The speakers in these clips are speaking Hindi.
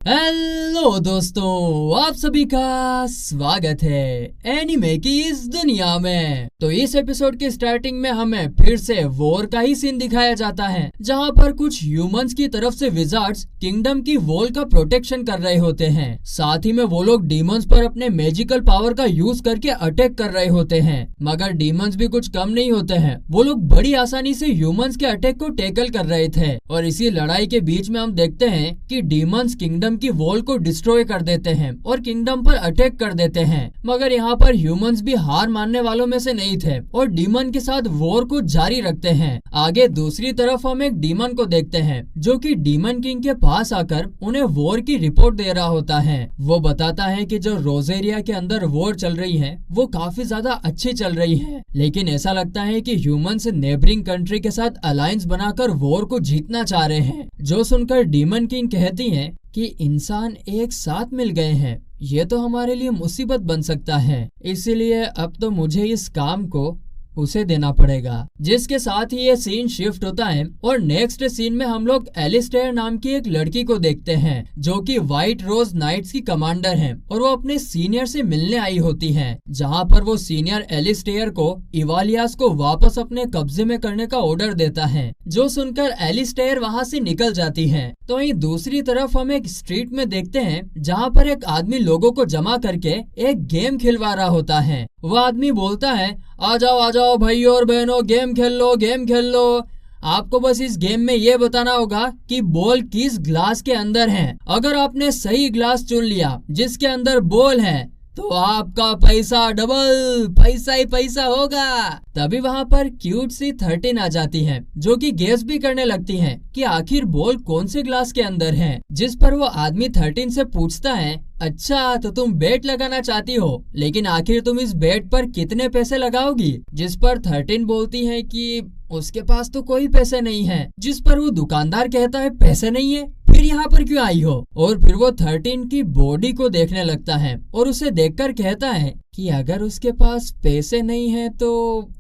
हेलो दोस्तों, आप सभी का स्वागत है एनिमे की इस दुनिया में। तो इस एपिसोड के स्टार्टिंग में हमें फिर से वॉर का ही सीन दिखाया जाता है, जहां पर कुछ ह्यूमंस की तरफ से विजार्ड्स किंगडम की वॉल का प्रोटेक्शन कर रहे होते हैं। साथ ही में वो लोग डीमंस पर अपने मैजिकल पावर का यूज करके अटैक कर रहे होते हैं, मगर डीमंस भी कुछ कम नहीं होते हैं। वो लोग बड़ी आसानी से ह्यूमंस के अटैक को टैकल कर रहे थे और इसी लड़ाई के बीच में हम देखते हैं कि डीमंस किंगडम की वॉल को डिस्ट्रॉय कर देते हैं और किंगडम पर अटैक कर देते हैं। मगर यहाँ पर ह्यूमंस भी हार मानने वालों में से नहीं थे और डीमन के साथ वॉर को जारी रखते हैं। आगे दूसरी तरफ हम एक डीमन को देखते हैं जो कि डीमन किंग के पास आकर उन्हें वॉर की रिपोर्ट दे रहा होता है। वो बताता है कि जो रोजेरिया के अंदर वॉर चल रही है वो काफी ज्यादा अच्छी चल रही है, लेकिन ऐसा लगता है कि ह्यूमंस नेबरिंग कंट्री के साथ अलायंस बनाकर वॉर को जीतना चाह रहे हैं। जो सुनकर डीमन किंग कहती है कि इंसान एक साथ मिल गए हैं, ये तो हमारे लिए मुसीबत बन सकता है, इसलिए अब तो मुझे इस काम को उसे देना पड़ेगा। जिसके साथ ही ये सीन शिफ्ट होता है और नेक्स्ट सीन में हम लोग एलिस्टेयर नाम की एक लड़की को देखते हैं जो कि व्हाइट रोज नाइट्स की कमांडर है और वो अपने सीनियर से मिलने आई होती है, जहां पर वो सीनियर एलिस्टेयर को इवालियास को वापस अपने कब्जे में करने का ऑर्डर देता है। जो सुनकर एलिस्टेयर वहां से निकल जाती है। तो वहीं दूसरी तरफ हम एक स्ट्रीट में देखते हैं जहाँ पर एक आदमी लोगों को जमा करके एक गेम खिलवा रहा होता है। वो आदमी बोलता है, आ जाओ भाइयों और बहनों, गेम खेल लो। आपको बस इस गेम में ये बताना होगा कि बॉल किस ग्लास के अंदर है। अगर आपने सही ग्लास चुन लिया जिसके अंदर बॉल है तो आपका पैसा डबल, पैसा ही पैसा होगा। तभी वहाँ पर क्यूट सी 13 आ जाती है जो कि गेस भी करने लगती है कि आखिर बॉल कौन से ग्लास के अंदर है। जिस पर वो आदमी 13 से पूछता है, अच्छा तो तुम बेट लगाना चाहती हो, लेकिन आखिर तुम इस बेट पर कितने पैसे लगाओगी? जिस पर 13 बोलती है कि उसके पास तो कोई पैसे नहीं है। जिस पर वो दुकानदार कहता है, पैसे नहीं है फिर यहाँ पर क्यों आई हो? और फिर वो 13 की बॉडी को देखने लगता है और उसे देखकर कहता है कि अगर उसके पास पैसे नहीं है तो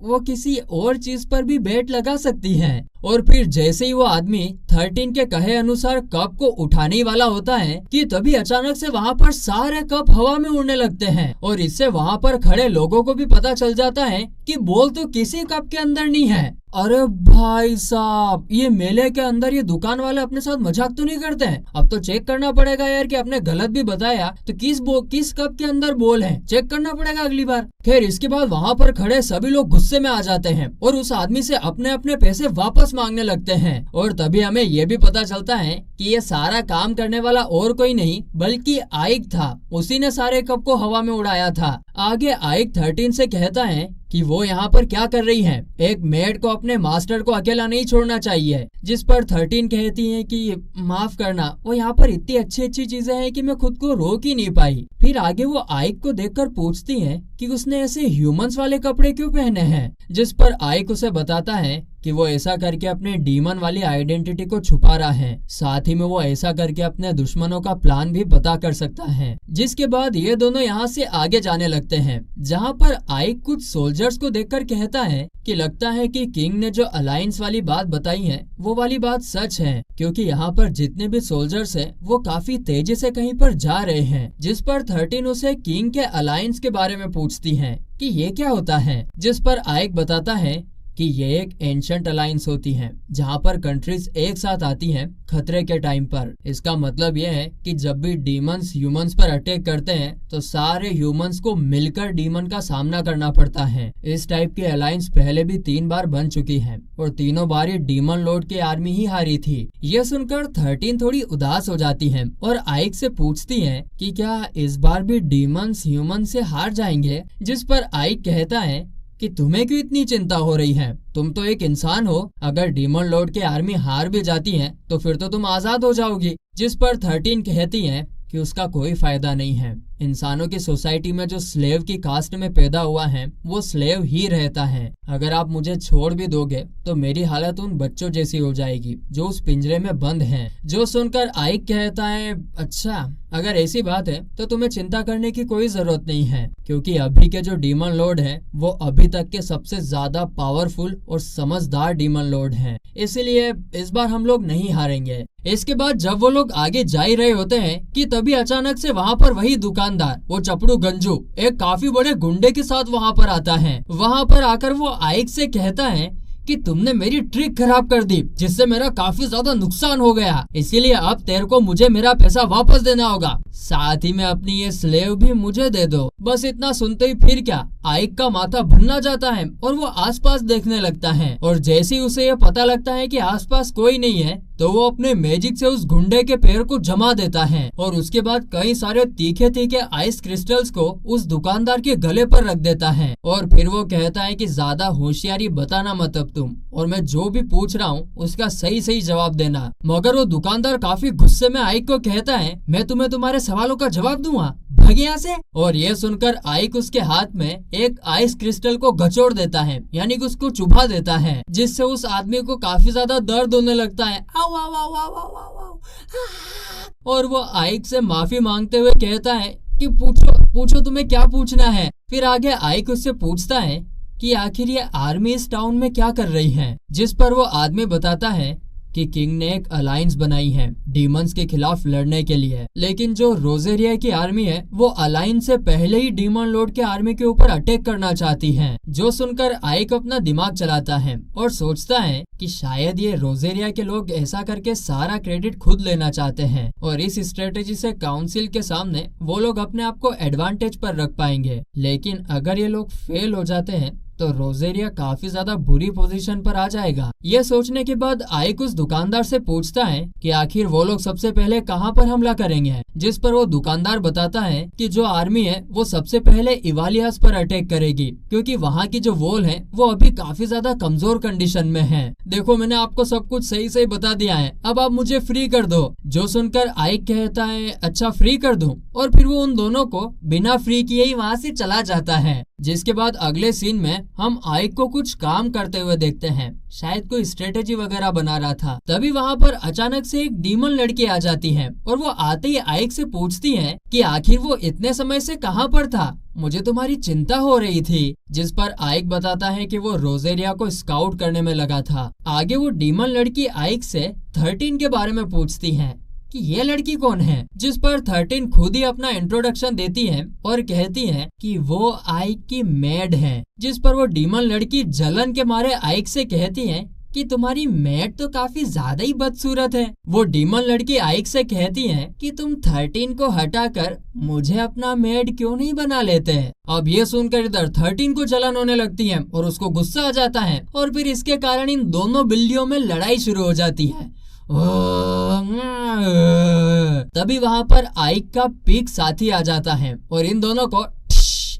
वो किसी और चीज पर भी बेट लगा सकती है। और फिर जैसे ही वो आदमी 13 के कहे अनुसार कप को उठाने ही वाला होता है कि तभी अचानक से वहाँ पर सारे कप हवा में उड़ने लगते हैं और इससे वहाँ पर खड़े लोगों को भी पता चल जाता है कि बॉल तो किसी कप के अंदर नहीं है। अरे भाई साहब, ये मेले के अंदर ये दुकान वाले अपने साथ मजाक तो नहीं करते हैं? अब तो चेक करना पड़ेगा यार कि आपने गलत भी बताया तो किस कप के अंदर बॉल है, चेक करना पड़ेगा अगली बार। खैर इसके बाद वहाँ पर खड़े सभी लोग गुस्से में आ जाते हैं और उस आदमी से अपने अपने पैसे वापस मांगने लगते हैं। और तभी हमें ये भी पता चलता है कि ये सारा काम करने वाला और कोई नहीं बल्कि आइक था। उसी ने सारे कप को हवा में उड़ाया था। आगे आइक 13 से कहता है कि वो यहाँ पर क्या कर रही है, एक मेड को अपने मास्टर को अकेला नहीं छोड़ना चाहिए। जिस पर 13 कहती है कि माफ करना, वो यहाँ पर इतनी अच्छी चीजें हैं कि मैं खुद को रोक ही नहीं पाई। फिर आगे वो आइक को देखकर पूछती है कि उसने ऐसे ह्यूमंस वाले कपड़े क्यों पहने हैं। जिस पर आइक उसे बताता है कि वो ऐसा करके अपने डीमन वाली आइडेंटिटी को छुपा रहा है, साथ ही में वो ऐसा करके अपने दुश्मनों का प्लान भी पता कर सकता है। जिसके बाद ये दोनों यहाँ से आगे जाने लगते हैं, जहाँ पर आइक कुछ सोल्जर्स को देखकर कहता है कि लगता है कि किंग ने जो अलायंस वाली बात बताई है वो वाली बात सच है, क्योंकि यहाँ पर जितने भी सोल्जर्स हैं वो काफी तेजी से कहीं पर जा रहे हैं। जिस पर 13 उसे किंग के अलायंस के बारे में पूछती है कि ये क्या होता है। जिस पर आइक बताता है कि ये एक एंशंट अलायंस होती है जहाँ पर कंट्रीज एक साथ आती हैं खतरे के टाइम पर। इसका मतलब ये है कि जब भी डीमंस ह्यूमंस पर अटैक करते हैं तो सारे ह्यूमंस को मिलकर डीमन का सामना करना पड़ता है। इस टाइप की अलायंस पहले भी 3 बार बन चुकी है और तीनों बार ये डीमन लॉर्ड की आर्मी ही हारी थी। यह सुनकर 13 थोड़ी उदास हो जाती है और आइक से पूछती है कि क्या इस बार भी डीमंस ह्यूमन से हार जाएंगे। जिस पर आइक कहता है कि तुम्हें क्यों इतनी चिंता हो रही है, तुम तो एक इंसान हो, अगर डीमन लॉर्ड की आर्मी हार भी जाती है तो फिर तो तुम आजाद हो जाओगी। जिस पर 13 कहती है कि उसका कोई फायदा नहीं है, इंसानों की सोसाइटी में जो स्लेव की कास्ट में पैदा हुआ है वो स्लेव ही रहता है। अगर आप मुझे छोड़ भी दोगे तो मेरी हालत उन बच्चों जैसी हो जाएगी जो उस पिंजरे में बंद हैं। जो सुनकर आइक कहता है, अच्छा अगर ऐसी बात है तो तुम्हें चिंता करने की कोई जरूरत नहीं है, क्योंकि अभी के जो डीमन लॉर्ड हैं वो अभी तक के सबसे ज्यादा पावरफुल और समझदार डीमन लॉर्ड हैं, इसलिए इस बार हम लोग नहीं हारेंगे। इसके बाद जब वो लोग आगे जा ही रहे होते हैं कि तभी अचानक से वहाँ पर वही दुकानदार, वो चपड़ू गंजू, एक काफी बड़े गुंडे के साथ वहाँ पर आता है। वहाँ पर आकर वो आइक से कहता है कि तुमने मेरी ट्रिक खराब कर दी, जिससे मेरा काफी ज्यादा नुकसान हो गया, इसीलिए अब तेरे को मुझे मेरा पैसा वापस देना होगा, साथ ही में अपनी ये स्लेव भी मुझे दे दो। बस इतना सुनते ही फिर क्या, आइक का माथा भुना जाता है और वो आसपास देखने लगता है, और जैसे ही उसे ये पता लगता है कि आसपास कोई नहीं है तो वो अपने मैजिक से उस गुंडे के पैर को जमा देता है और उसके बाद कई सारे तीखे तीखे आइस क्रिस्टल्स को उस दुकानदार के गले पर रख देता है। और फिर वो कहता है कि ज्यादा होशियारी बताना मत अब तुम, और मैं जो भी पूछ रहा हूँ उसका सही सही जवाब देना। मगर वो दुकानदार काफी गुस्से में आइक को कहता है, मैं तुम्हें तुम्हारे सवालों का जवाब दूंगा, भाग यहाँ से। और ये सुनकर आइक उसके हाथ में एक आइस क्रिस्टल को घचोड़ देता है, यानी कि उसको चुभा देता है, जिससे उस आदमी को काफी ज्यादा दर्द होने लगता है। आओ आओ आओ आओ आओ आओ आओ। और वो आइक से माफी मांगते हुए कहता है कि पूछो तुम्हें क्या पूछना है। फिर आगे आइक उससे पूछता है कि आखिर ये आर्मी इस टाउन में क्या कर रही है, जिस पर वो आदमी बताता है कि किंग ने एक अलायंस बनाई है डीमंस के खिलाफ लड़ने के लिए, लेकिन जो रोजेरिया की आर्मी है वो अलायंस से पहले ही डीमन लॉर्ड के आर्मी के ऊपर अटैक करना चाहती है। जो सुनकर आइक अपना दिमाग चलाता है और सोचता है कि शायद ये रोजेरिया के लोग ऐसा करके सारा क्रेडिट खुद लेना चाहते हैं, और इस स्ट्रेटेजी से काउंसिल के सामने वो लोग अपने आप को एडवांटेज पर रख पाएंगे। लेकिन अगर ये लोग फेल हो जाते हैं तो रोजेरिया काफी ज्यादा बुरी पोजीशन पर आ जाएगा। ये सोचने के बाद आइक उस दुकानदार से पूछता है कि आखिर वो लोग सबसे पहले कहाँ पर हमला करेंगे, जिस पर वो दुकानदार बताता है कि जो आर्मी है वो सबसे पहले इवालियास पर अटैक करेगी, क्योंकि वहाँ की जो वॉल है वो अभी काफी ज्यादा कमजोर कंडीशन में है। देखो मैंने आपको सब कुछ सही सही बता दिया है, अब आप मुझे फ्री कर दो। जो सुनकर आइक कहता है, अच्छा फ्री कर दूं, और फिर वो उन दोनों को बिना फ्री किए ही वहाँ से चला जाता है। जिसके बाद अगले सीन में हम आइक को कुछ काम करते हुए देखते हैं, शायद कोई स्ट्रेटेजी वगैरह बना रहा था। तभी वहाँ पर अचानक से एक डीमन लड़की आ जाती है और वो आते ही आइक से पूछती है कि आखिर वो इतने समय से कहाँ पर था, मुझे तुम्हारी चिंता हो रही थी। जिस पर आइक बताता है कि वो रोजेरिया को स्काउट करने में लगा था। आगे वो डीमन लड़की आइक से 13 के बारे में पूछती है कि ये लड़की कौन है, जिस पर 13 खुद ही अपना इंट्रोडक्शन देती है और कहती है कि वो आइक की मेड है। जिस पर वो डीमन लड़की जलन के मारे आइक से कहती है कि तुम्हारी मेड तो काफी ज्यादा ही बदसूरत है। वो डीमन लड़की आइक से कहती है कि तुम 13 को हटाकर मुझे अपना मेड क्यों नहीं बना लेते। अब ये सुनकर इधर 13 को जलन होने लगती है और उसको गुस्सा आ जाता है, और फिर इसके कारण इन दोनों बिल्लियों में लड़ाई शुरू हो जाती है। तभी वहाँ पर आइक का पीक साथी आ जाता है और इन दोनों को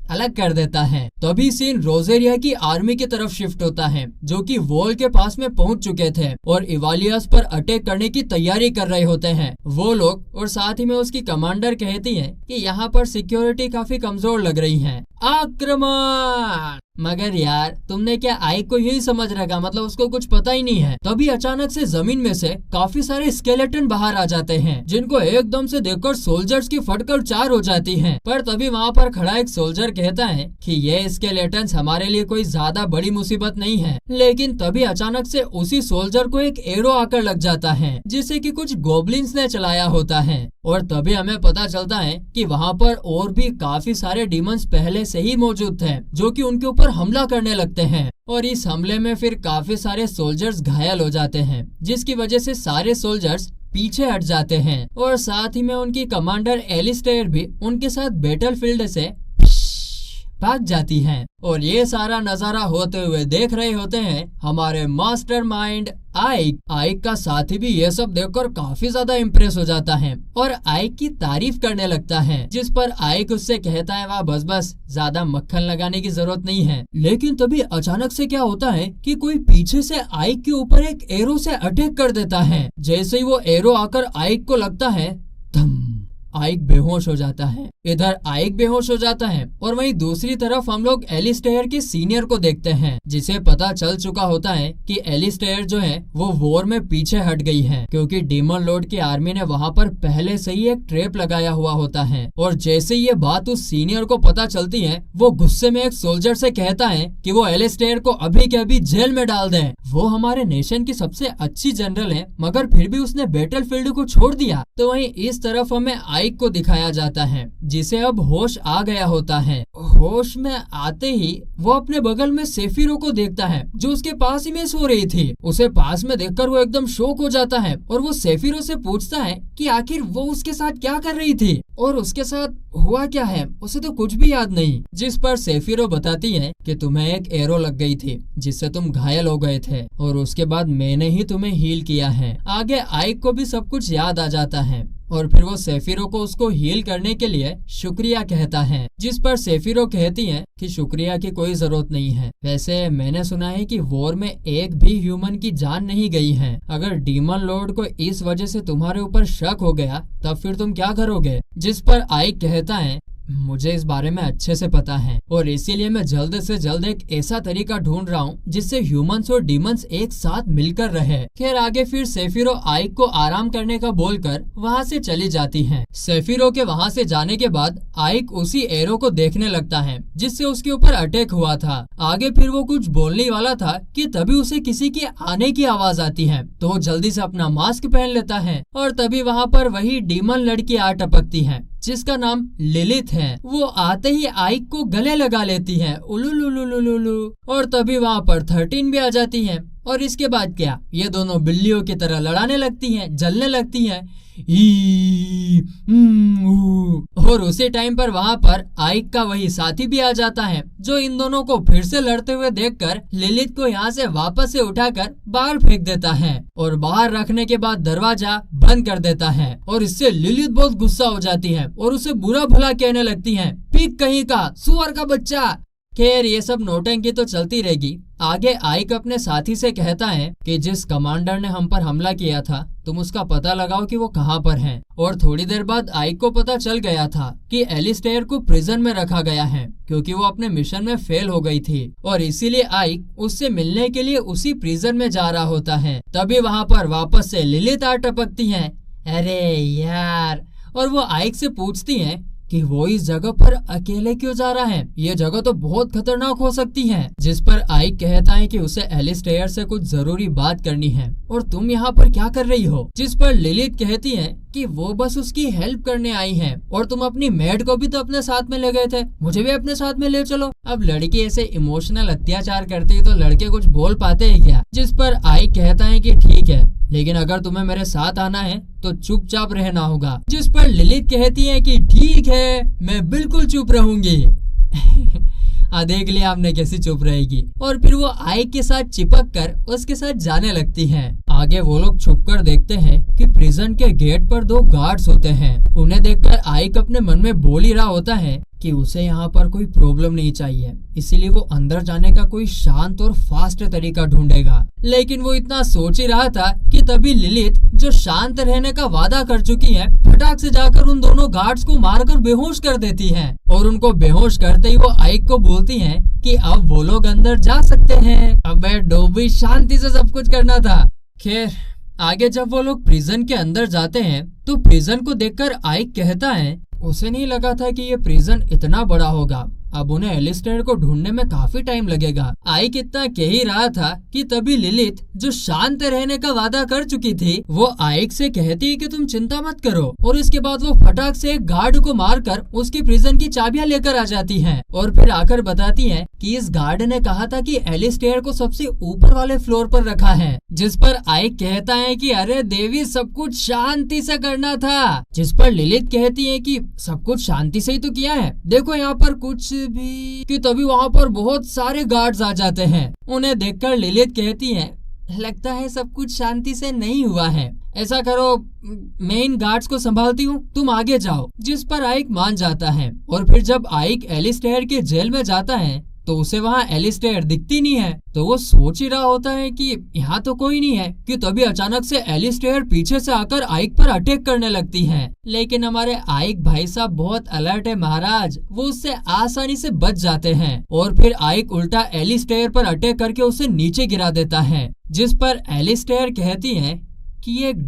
अलग कर देता है। तभी सीन रोजेरिया की आर्मी की तरफ शिफ्ट होता है, जो कि वॉल के पास में पहुंच चुके थे और इवालियास पर अटैक करने की तैयारी कर रहे होते हैं वो लोग। और साथ ही में उसकी कमांडर कहती है कि यहाँ पर सिक्योरिटी काफी कमजोर लग रही है, आक्रमण। मगर यार तुमने क्या आइक को यही समझ रखा, मतलब उसको कुछ पता ही नहीं है। तभी अचानक से जमीन में से काफी सारे स्केलेटन बाहर आ जाते हैं, जिनको एकदम से देखकर सोल्जर्स की फटकर चार हो जाती है। पर तभी वहाँ पर खड़ा एक सोल्जर कहता है कि ये स्केलेटन्स हमारे लिए कोई ज्यादा बड़ी मुसीबत नहीं है। लेकिन तभी अचानक से उसी सोल्जर को एक एरो आकर लग जाता है, जिसे कि कुछ गोब्लिन्स ने चलाया होता है। और तभी हमें पता चलता है कि वहाँ पर और भी काफी सारे डीमंस पहले से ही मौजूद थे, जो कि उनके ऊपर हमला करने लगते हैं। और इस हमले में फिर काफी सारे सोल्जर्स घायल हो जाते हैं, जिसकी वजह से सारे सोल्जर्स पीछे हट जाते हैं। और साथ ही में उनकी कमांडर एलिस्टेयर भी उनके साथ बैटलफील्ड से भाग जाती हैं। और ये सारा नजारा होते हुए देख रहे होते हैं हमारे मास्टरमाइंड आइक। आइक का साथी भी ये सब देखकर काफी ज्यादा इम्प्रेस हो जाता है और आइक की तारीफ करने लगता है, जिस पर आइक उससे कहता है वाह बस बस, ज्यादा मक्खन लगाने की जरूरत नहीं है। लेकिन तभी अचानक से क्या होता है कि कोई पीछे से आइक के ऊपर एक एरो से अटैक कर देता है। जैसे ही वो एरो आकर आइक को लगता है, धम, आइक बेहोश हो जाता है। इधर आइक बेहोश हो जाता है और वहीं दूसरी तरफ हम लोग एलिस्टेयर के सीनियर को देखते हैं, जिसे पता चल चुका होता है कि एलिस्टेयर जो है वो वॉर में पीछे हट गई है, क्योंकि डीमन लॉर्ड की आर्मी ने वहाँ पर पहले से ही एक ट्रैप लगाया हुआ होता है। और जैसे ये बात उस सीनियर को पता चलती है, वो गुस्से में एक सोल्जर से कहता है कि वो एलिस्टेयर को अभी के अभी जेल में डाल दें। वो हमारे नेशन की सबसे अच्छी जनरल है, मगर फिर भी उसने बैटलफील्ड को छोड़ दिया। तो वहीं इस तरफ हमें आइक को दिखाया जाता है, जिसे अब होश आ गया होता है। होश में आते ही वो अपने बगल में सेफिरो को देखता है, जो उसके पास ही में सो रही थी। उसे पास में देखकर वो एकदम शॉक हो जाता है और वो सेफिरो से पूछता है कि आखिर वो उसके साथ क्या कर रही थी और उसके साथ हुआ क्या है, उसे तो कुछ भी याद नहीं। जिस पर सेफिरो बताती है कि तुम्हें एक एरो लग गई थी, जिससे तुम घायल हो गए थे, और उसके बाद मैंने ही तुम्हें हील किया है। आगे आइक को भी सब कुछ याद आ जाता है और फिर वो सेफिरो को उसको हील करने के लिए शुक्रिया कहता है। जिस पर सेफिरो कहती है कि शुक्रिया की कोई जरूरत नहीं है। वैसे मैंने सुना है कि वॉर में एक भी ह्यूमन की जान नहीं गई है। अगर डीमन लॉर्ड को इस वजह से तुम्हारे ऊपर शक हो गया, तब फिर तुम क्या करोगे? जिस पर आइक कहता है मुझे इस बारे में अच्छे से पता है और इसीलिए मैं जल्द से जल्द एक ऐसा तरीका ढूंढ रहा हूँ जिससे ह्यूमंस और डीमंस एक साथ मिलकर रहे। खैर आगे फिर सेफिरो आइक को आराम करने का बोलकर वहाँ से चली जाती है। सेफिरो के वहाँ से जाने के बाद आइक उसी एरो को देखने लगता है जिससे उसके ऊपर अटैक हुआ था। आगे फिर वो कुछ बोलने वाला था कि तभी उसे किसी के आने की आवाज आती है, तो वो जल्दी से अपना मास्क पहन लेता है और तभी वहाँ पर वही डीमन लड़की आ टपकती है जिसका नाम लिलिथ है। वो आते ही आइक को गले लगा लेती है उलुलुलुलुलु, और तभी वहाँ पर 13 भी आ जाती है। और इसके बाद क्या, ये दोनों बिल्लियों की तरह लड़ाने लगती हैं, जलने लगती हैं। और उसी टाइम पर वहाँ पर आइक का वही साथी भी आ जाता है, जो इन दोनों को फिर से लड़ते हुए देखकर लिलिथ को यहाँ से वापस से उठाकर बाहर फेंक देता है और बाहर रखने के बाद दरवाजा बंद कर देता है। और इससे लिलिथ बहुत गुस्सा हो जाती है और उसे बुरा भला कहने लगती है, पीक कहीं का, सुअर का बच्चा। खैर ये सब नौटंकी तो चलती रहेगी। आगे आइक अपने साथी से कहता है कि जिस कमांडर ने हम पर हमला किया था, तुम उसका पता लगाओ कि वो कहाँ पर है। और थोड़ी देर बाद आइक को पता चल गया था कि एलिस्टेयर को प्रिजन में रखा गया है, क्योंकि वो अपने मिशन में फेल हो गई थी और इसीलिए आइक उससे मिलने के लिए उसी प्रिजन में जा रहा होता है। तभी वहाँ पर वापस से लिलिथ आ टपकती है। अरे यार, और वो आइक से पूछती है कि वो इस जगह पर अकेले क्यों जा रहा है, ये जगह तो बहुत खतरनाक हो सकती है। जिस पर आइक कहता है कि उसे एलिस्टेयर से कुछ जरूरी बात करनी है और तुम यहाँ पर क्या कर रही हो। जिस पर लिलिथ कहती है कि वो बस उसकी हेल्प करने आई है और तुम अपनी मेड को भी तो अपने साथ में ले गए थे, मुझे भी अपने साथ में ले चलो। अब लड़की ऐसे इमोशनल अत्याचार करती तो लड़के कुछ बोल पाते हैं क्या। जिस पर आइक कहता है कि ठीक है, लेकिन अगर तुम्हें मेरे साथ आना है तो चुपचाप रहना होगा। जिस पर लिलिथ कहती है कि ठीक है, मैं बिल्कुल चुप रहूंगी। देख लिया आपने कैसी चुप रहेगी। और फिर वो आइक के साथ चिपक कर उसके साथ जाने लगती है। आगे वो लोग छुप कर देखते हैं कि प्रिजन के गेट पर 2 गार्ड्स होते हैं। उन्हें देखकर आइक अपने मन में बोल ही रहा होता है कि उसे यहाँ पर कोई प्रॉब्लम नहीं चाहिए, इसीलिए वो अंदर जाने का कोई शांत और फास्ट तरीका ढूंढेगा। लेकिन वो इतना सोच ही रहा था कि तभी लिलिथ, जो शांत रहने का वादा कर चुकी है, फटाक से जाकर उन दोनों गार्ड्स को मारकर बेहोश कर देती है। और उनको बेहोश करते ही वो आइक को बोलती है कि अब वो लोग अंदर जा सकते हैं। अबे डोबी, शांति से सब कुछ करना था। खैर आगे जब वो लोग प्रिजन के अंदर जाते हैं तो प्रिजन को देखकर आइक कहता है उसे नहीं लगा था कि ये प्रिजन इतना बड़ा होगा। अब उन्हें एलिस्टेयर को ढूंढने में काफी टाइम लगेगा। आइक इतना कह ही रहा था कि तभी लिलिथ, जो शांत रहने का वादा कर चुकी थी, वो आइक से कहती है कि तुम चिंता मत करो। और इसके बाद वो फटाक से एक गार्ड को मारकर उसकी प्रिजन की चाबियां लेकर आ जाती है और फिर आकर बताती है कि इस गार्ड ने कहा था कि एलिस्टेयर को सबसे ऊपर वाले फ्लोर पर रखा है। जिस पर आइक कहता है कि अरे देवी, सब कुछ शांति से करना था। जिस पर लिलिथ कहती है कि सब कुछ शांति से ही तो किया है, देखो यहाँ पर कुछ भी। कि तभी वहाँ पर बहुत सारे गार्ड्स आ जाते हैं। उन्हें देखकर लिलिथ कहती है लगता है सब कुछ शांति से नहीं हुआ है, ऐसा करो मैं इन गार्ड्स को संभालती हूँ, तुम आगे जाओ। जिस पर आइक मान जाता है। और फिर जब आइक एलिस्टेयर के जेल में जाता है तो उसे वहाँ एलिस्टेयर दिखती नहीं है। तो वो सोच ही रहा होता है कि यहाँ तो कोई नहीं है कि तभी अचानक से एलिस्टेयर पीछे से आकर आइक पर अटैक करने लगती है। लेकिन हमारे आइक भाई साहब बहुत अलर्ट है महाराज, वो उससे आसानी से बच जाते हैं और फिर आइक उल्टा एलिस्टेयर पर अटैक करके उसे नीचे गिरा देता है, जिस पर एलिस्टेयर कहती है कि एक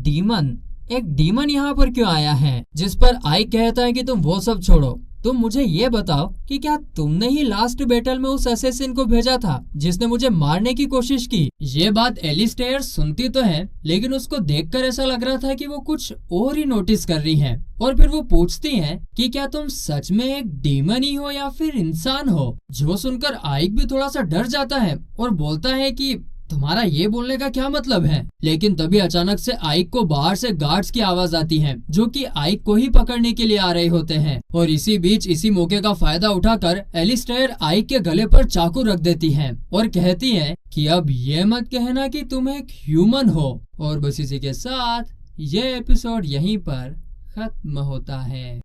डीमन यहाँ पर क्यों आया है। जिस पर आइक कहता है कि तुम वो सब छोड़ो, तुम मुझे ये बताओ कि क्या तुमने ही लास्ट बैटल में उस असैसिन को भेजा था जिसने मुझे मारने की कोशिश की। ये बात एलिस्टेयर सुनती तो है, लेकिन उसको देखकर ऐसा लग रहा था कि वो कुछ और ही नोटिस कर रही है। और फिर वो पूछती है कि क्या तुम सच में एक डीमन ही हो या फिर इंसान हो। जो सुनकर आइक भी थोड़ा सा डर जाता है और बोलता है कि तुम्हारा ये बोलने का क्या मतलब है। लेकिन तभी अचानक से आइक को बाहर से गार्ड्स की आवाज आती है, जो कि आइक को ही पकड़ने के लिए आ रहे होते हैं। और इसी बीच इसी मौके का फायदा उठाकर एलिस्टेयर आइक के गले पर चाकू रख देती है और कहती है कि अब ये मत कहना कि तुम एक ह्यूमन हो। और बस इसी के साथ ये एपिसोड यहीं पर खत्म होता है।